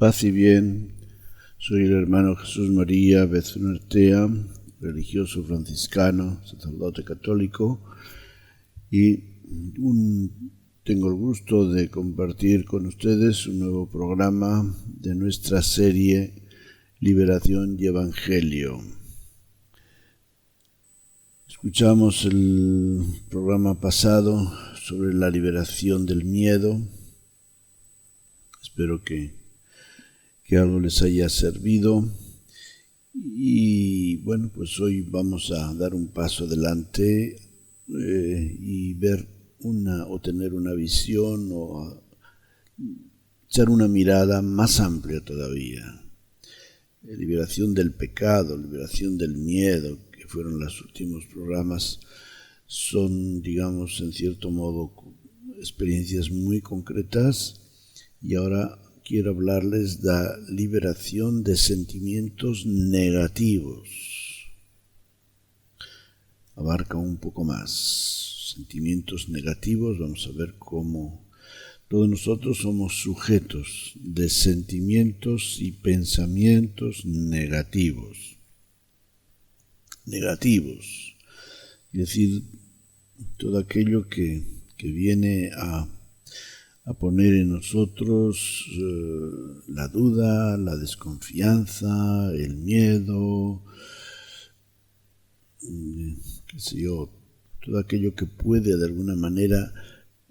Paz y bien, soy el hermano Jesús María Bezuna Artea, religioso franciscano, sacerdote católico, y tengo el gusto de compartir con ustedes un nuevo programa de nuestra serie Liberación y Evangelio. Escuchamos el programa pasado sobre la liberación del miedo. Espero que algo les haya servido. Y bueno, pues hoy vamos a dar un paso adelante y ver tener una visión o echar una mirada más amplia todavía. Liberación del pecado, liberación del miedo, que fueron los últimos programas, son, digamos, en cierto modo, experiencias muy concretas, y ahora quiero hablarles de la liberación de sentimientos negativos. Abarca un poco más. Sentimientos negativos, vamos a ver cómo todos nosotros somos sujetos de sentimientos y pensamientos negativos. Negativos. Es decir, todo aquello que viene a poner en nosotros la duda, la desconfianza, el miedo, todo aquello que puede de alguna manera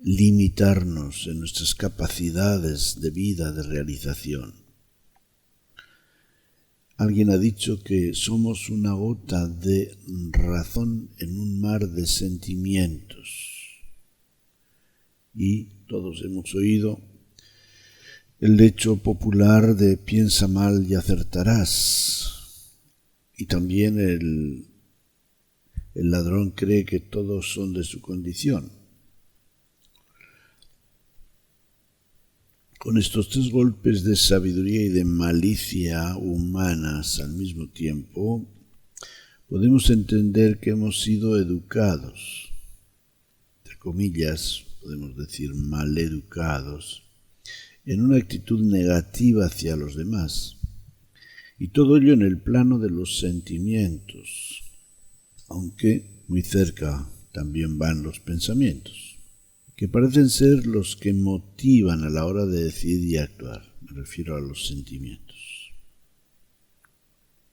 limitarnos en nuestras capacidades de vida, de realización. Alguien ha dicho que somos una gota de razón en un mar de sentimientos. Y todos hemos oído el dicho popular de piensa mal y acertarás. Y también el ladrón cree que todos son de su condición. Con estos tres golpes de sabiduría y de malicia humanas al mismo tiempo, podemos entender que hemos sido educados, entre comillas, podemos decir maleducados, en una actitud negativa hacia los demás, y todo ello en el plano de los sentimientos, aunque muy cerca también van los pensamientos, que parecen ser los que motivan a la hora de decidir y actuar. Me refiero a los sentimientos.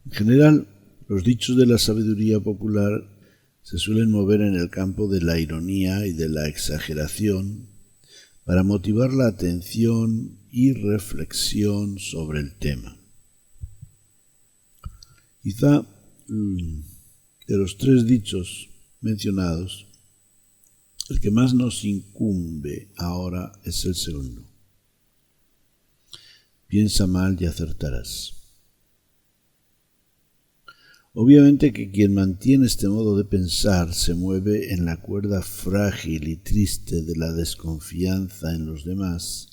En general, los dichos de la sabiduría popular se suelen mover en el campo de la ironía y de la exageración para motivar la atención y reflexión sobre el tema. Quizá de los tres dichos mencionados, el que más nos incumbe ahora es el segundo. Piensa mal y acertarás. Obviamente que quien mantiene este modo de pensar se mueve en la cuerda frágil y triste de la desconfianza en los demás,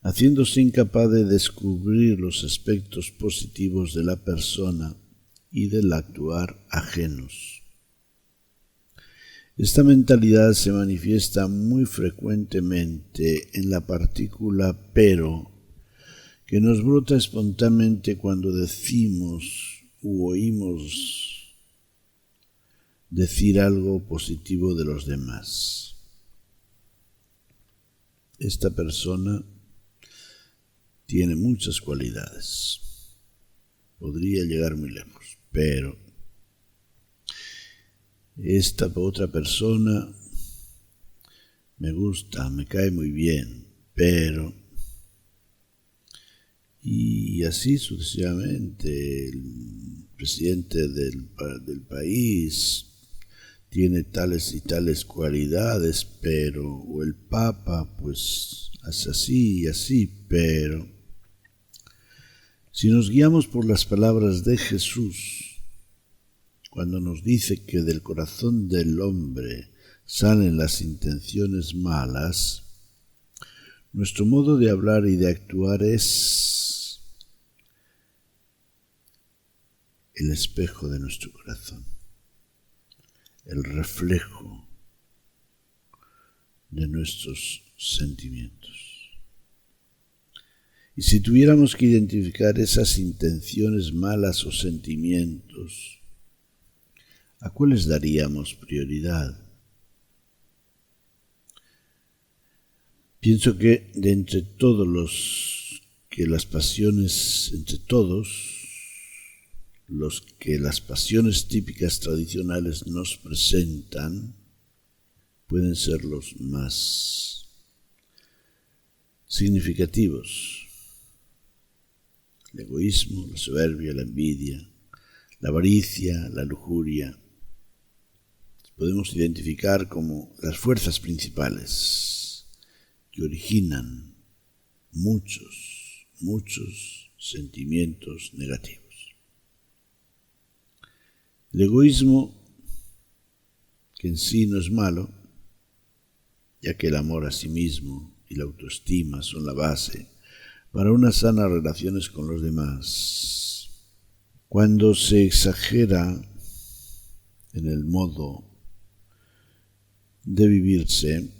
haciéndose incapaz de descubrir los aspectos positivos de la persona y del actuar ajenos. Esta mentalidad se manifiesta muy frecuentemente en la partícula pero, que nos brota espontáneamente cuando decimos u oímos decir algo positivo de los demás. Esta persona tiene muchas cualidades, podría llegar muy lejos, pero esta otra persona me gusta, me cae muy bien, pero... Y así sucesivamente, el presidente del país tiene tales y tales cualidades, pero, o el Papa, pues, hace así y así, pero... Si nos guiamos por las palabras de Jesús, cuando nos dice que del corazón del hombre salen las intenciones malas, nuestro modo de hablar y de actuar es el espejo de nuestro corazón, el reflejo de nuestros sentimientos. Y si tuviéramos que identificar esas intenciones malas o sentimientos, ¿a cuáles daríamos prioridad? Pienso que de entre todos los que las pasiones típicas tradicionales nos presentan, pueden ser los más significativos. El egoísmo, la soberbia, la envidia, la avaricia, la lujuria. Podemos identificar como las fuerzas principales que originan muchos sentimientos negativos. El egoísmo, que en sí no es malo, ya que el amor a sí mismo y la autoestima son la base para unas sanas relaciones con los demás. Cuando se exagera en el modo de vivirse,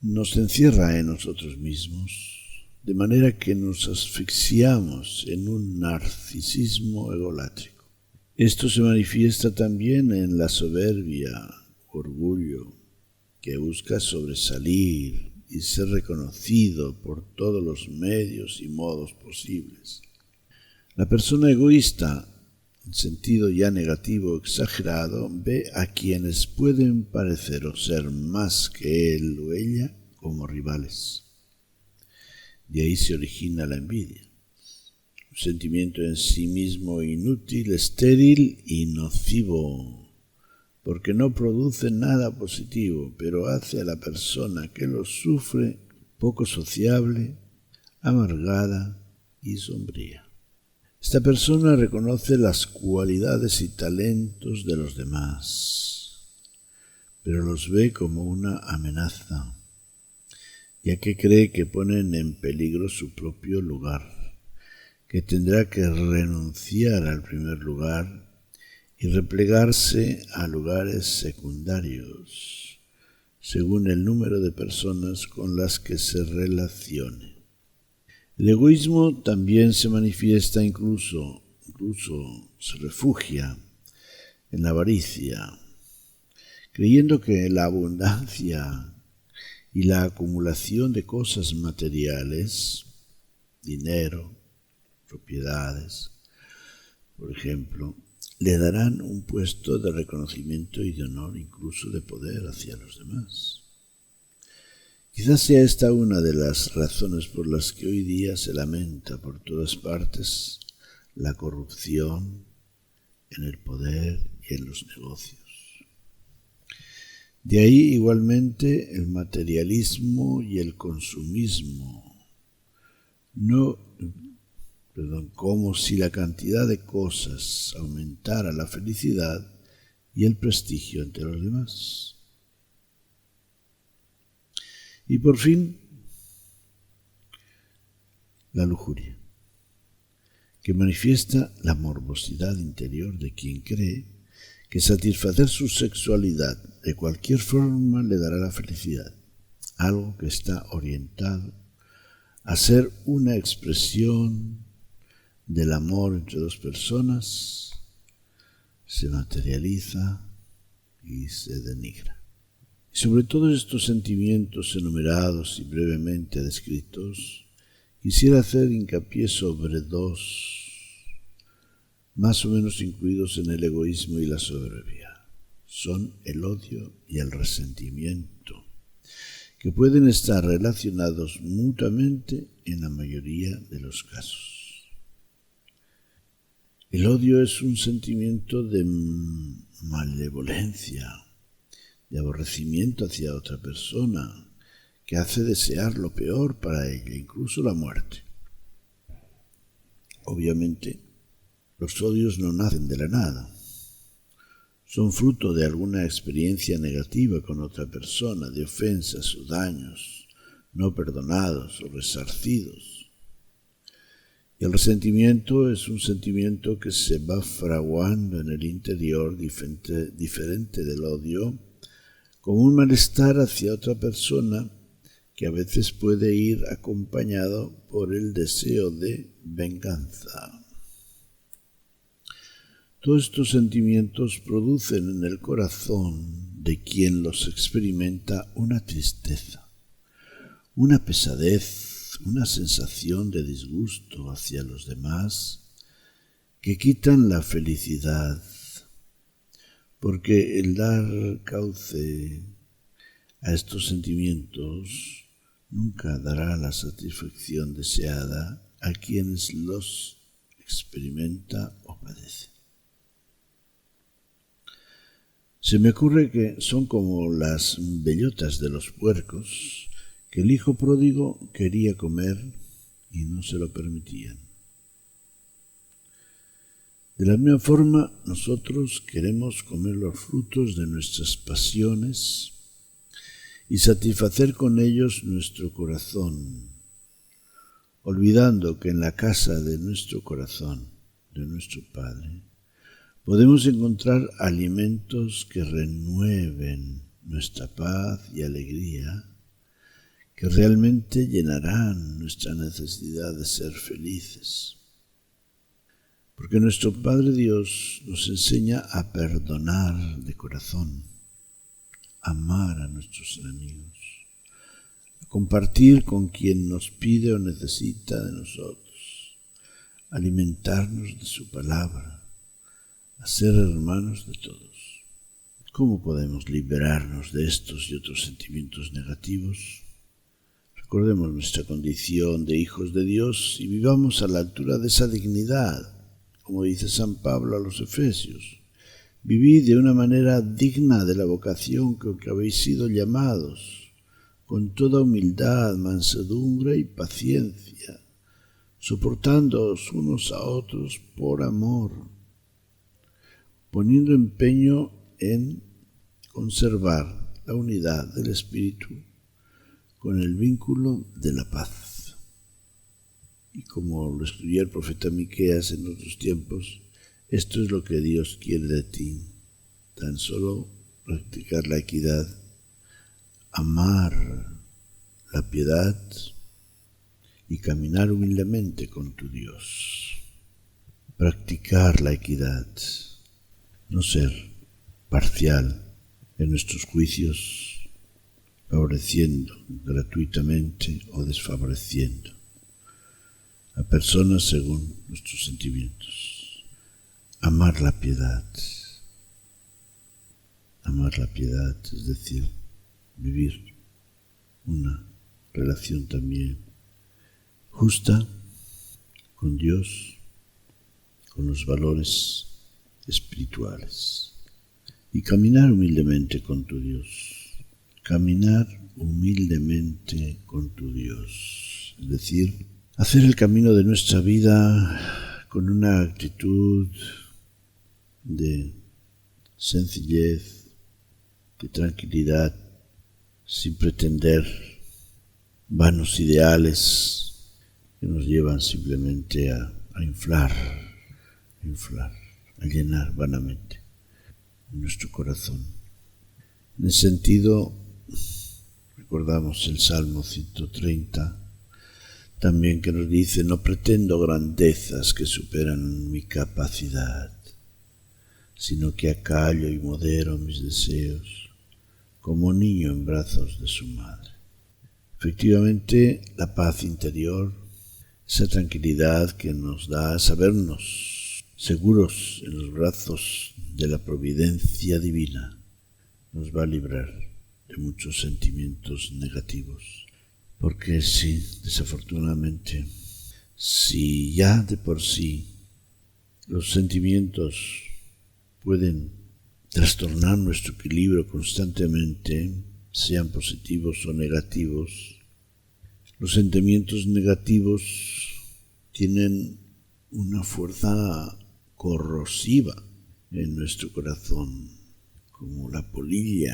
nos encierra en nosotros mismos, de manera que nos asfixiamos en un narcisismo egolátrico. Esto se manifiesta también en la soberbia, orgullo, que busca sobresalir y ser reconocido por todos los medios y modos posibles. La persona egoísta, en sentido ya negativo exagerado, ve a quienes pueden parecer o ser más que él o ella como rivales. De ahí se origina la envidia, un sentimiento en sí mismo inútil, estéril y nocivo, porque no produce nada positivo, pero hace a la persona que lo sufre poco sociable, amargada y sombría. Esta persona reconoce las cualidades y talentos de los demás, pero los ve como una amenaza, ya que cree que ponen en peligro su propio lugar, que tendrá que renunciar al primer lugar y replegarse a lugares secundarios, según el número de personas con las que se relacione. El egoísmo también se manifiesta incluso se refugia en la avaricia, creyendo que la abundancia y la acumulación de cosas materiales, dinero, propiedades, por ejemplo, le darán un puesto de reconocimiento y de honor, incluso de poder hacia los demás. Quizás sea esta una de las razones por las que hoy día se lamenta por todas partes la corrupción en el poder y en los negocios. De ahí igualmente el materialismo y el consumismo, como si la cantidad de cosas aumentara la felicidad y el prestigio entre los demás. Y por fin, la lujuria, que manifiesta la morbosidad interior de quien cree que satisfacer su sexualidad de cualquier forma le dará la felicidad, algo que está orientado a ser una expresión del amor entre dos personas, se materializa y se denigra. Y sobre todos estos sentimientos enumerados y brevemente descritos, quisiera hacer hincapié sobre dos, más o menos incluidos en el egoísmo y la soberbia. Son el odio y el resentimiento, que pueden estar relacionados mutuamente en la mayoría de los casos. El odio es un sentimiento de malevolencia, de aborrecimiento hacia otra persona, que hace desear lo peor para ella, incluso la muerte. Obviamente, los odios no nacen de la nada. Son fruto de alguna experiencia negativa con otra persona, de ofensas o daños no perdonados o resarcidos. Y el resentimiento es un sentimiento que se va fraguando en el interior, diferente del odio, como un malestar hacia otra persona que a veces puede ir acompañado por el deseo de venganza. Todos estos sentimientos producen en el corazón de quien los experimenta una tristeza, una pesadez, una sensación de disgusto hacia los demás que quitan la felicidad, porque el dar cauce a estos sentimientos nunca dará la satisfacción deseada a quienes los experimenta o padece. Se me ocurre que son como las bellotas de los puercos que el hijo pródigo quería comer y no se lo permitían. De la misma forma, nosotros queremos comer los frutos de nuestras pasiones y satisfacer con ellos nuestro corazón, olvidando que en la casa de nuestro corazón, de nuestro Padre, podemos encontrar alimentos que renueven nuestra paz y alegría, que realmente llenarán nuestra necesidad de ser felices. Porque nuestro Padre Dios nos enseña a perdonar de corazón, amar a nuestros enemigos, a compartir con quien nos pide o necesita de nosotros, alimentarnos de su palabra, a ser hermanos de todos. ¿Cómo podemos liberarnos de estos y otros sentimientos negativos? Recordemos nuestra condición de hijos de Dios y vivamos a la altura de esa dignidad, como dice San Pablo a los Efesios. Vivid de una manera digna de la vocación con que habéis sido llamados, con toda humildad, mansedumbre y paciencia, soportándoos unos a otros por amor, poniendo empeño en conservar la unidad del Espíritu con el vínculo de la paz. Y como lo escribía el profeta Miqueas en otros tiempos, esto es lo que Dios quiere de ti, tan solo practicar la equidad, amar la piedad y caminar humildemente con tu Dios. Practicar la equidad, no ser parcial en nuestros juicios, favoreciendo gratuitamente o desfavoreciendo a personas según nuestros sentimientos. Amar la piedad, es decir, vivir una relación también justa con Dios, con los valores espirituales, y caminar humildemente con tu Dios, es decir, hacer el camino de nuestra vida con una actitud de sencillez, de tranquilidad, sin pretender vanos ideales que nos llevan simplemente a inflar, a llenar vanamente nuestro corazón. En ese sentido, recordamos el Salmo 130, también que nos dice: no pretendo grandezas que superan mi capacidad, sino que acallo y modero mis deseos, como niño en brazos de su madre. Efectivamente, la paz interior, esa tranquilidad que nos da sabernos seguros en los brazos de la providencia divina, nos va a librar de muchos sentimientos negativos. Porque sí, desafortunadamente, si ya de por sí los sentimientos pueden trastornar nuestro equilibrio constantemente, sean positivos o negativos, los sentimientos negativos tienen una fuerza corrosiva en nuestro corazón, como la polilla,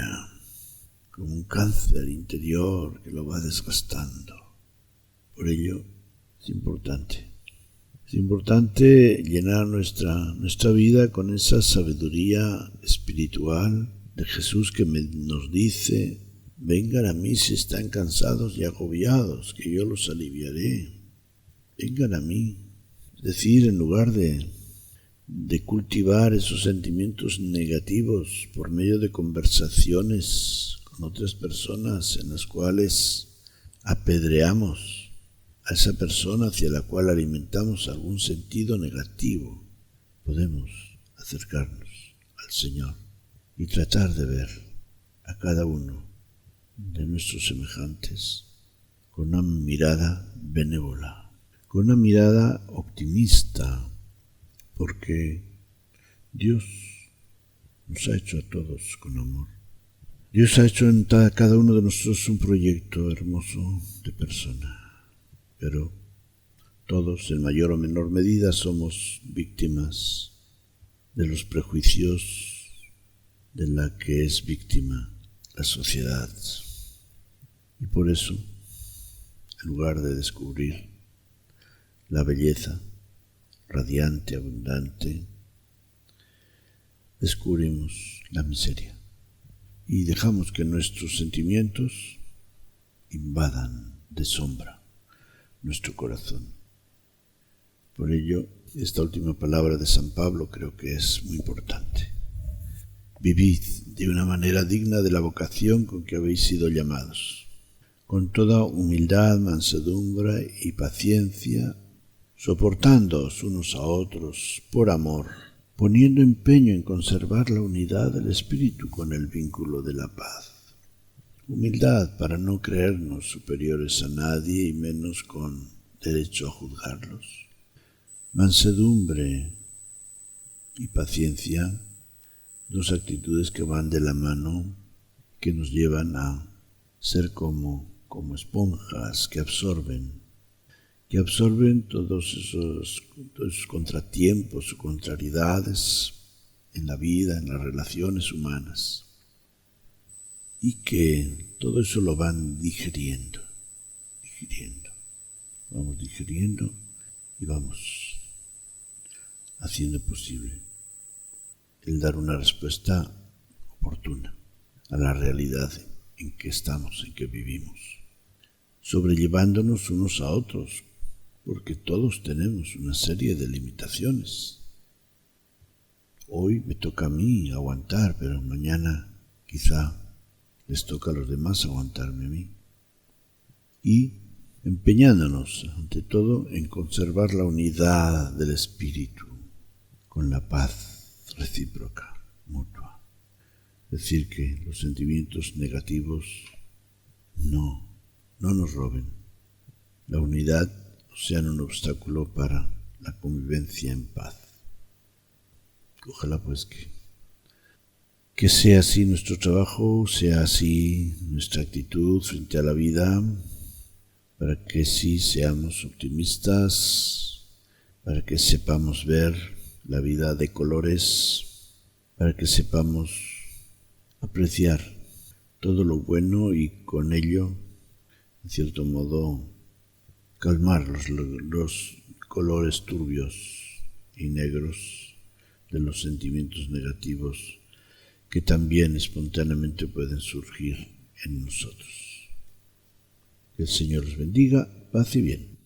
como un cáncer interior que lo va desgastando. Por ello es importante llenar nuestra vida con esa sabiduría espiritual de Jesús que nos dice: Vengan a mí si están cansados y agobiados, que yo los aliviaré. Vengan a mí. Es decir, en lugar de cultivar esos sentimientos negativos por medio de conversaciones con otras personas en las cuales apedreamos a esa persona hacia la cual alimentamos algún sentido negativo, podemos acercarnos al Señor y tratar de ver a cada uno de nuestros semejantes con una mirada benévola, con una mirada optimista, porque Dios nos ha hecho a todos con amor. Dios ha hecho en cada uno de nosotros un proyecto hermoso de persona, pero todos, en mayor o menor medida, somos víctimas de los prejuicios de la que es víctima la sociedad. Y por eso, en lugar de descubrir la belleza radiante, abundante, descubrimos la miseria y dejamos que nuestros sentimientos invadan de sombra nuestro corazón. Por ello, esta última palabra de San Pablo creo que es muy importante. Vivid de una manera digna de la vocación con que habéis sido llamados, con toda humildad, mansedumbre y paciencia, soportándoos unos a otros por amor, poniendo empeño en conservar la unidad del espíritu con el vínculo de la paz. Humildad para no creernos superiores a nadie y menos con derecho a juzgarlos. Mansedumbre y paciencia, dos actitudes que van de la mano, que nos llevan a ser como esponjas que absorben todos esos contratiempos o contrariedades en la vida, en las relaciones humanas, y que todo eso lo van digiriendo. Vamos digiriendo y vamos haciendo posible el dar una respuesta oportuna a la realidad en que estamos, en que vivimos, sobrellevándonos unos a otros, porque todos tenemos una serie de limitaciones. Hoy me toca a mí aguantar, pero mañana quizá les toca a los demás aguantarme a mí. Y empeñándonos, ante todo, en conservar la unidad del espíritu, con la paz recíproca, mutua. Es decir, que los sentimientos negativos no nos roben. La unidad sean un obstáculo para la convivencia en paz. Ojalá pues que sea así nuestro trabajo, sea así nuestra actitud frente a la vida, para que sí seamos optimistas, para que sepamos ver la vida de colores, para que sepamos apreciar todo lo bueno y con ello, en cierto modo, calmar los colores turbios y negros de los sentimientos negativos que también espontáneamente pueden surgir en nosotros. Que el Señor los bendiga, paz y bien.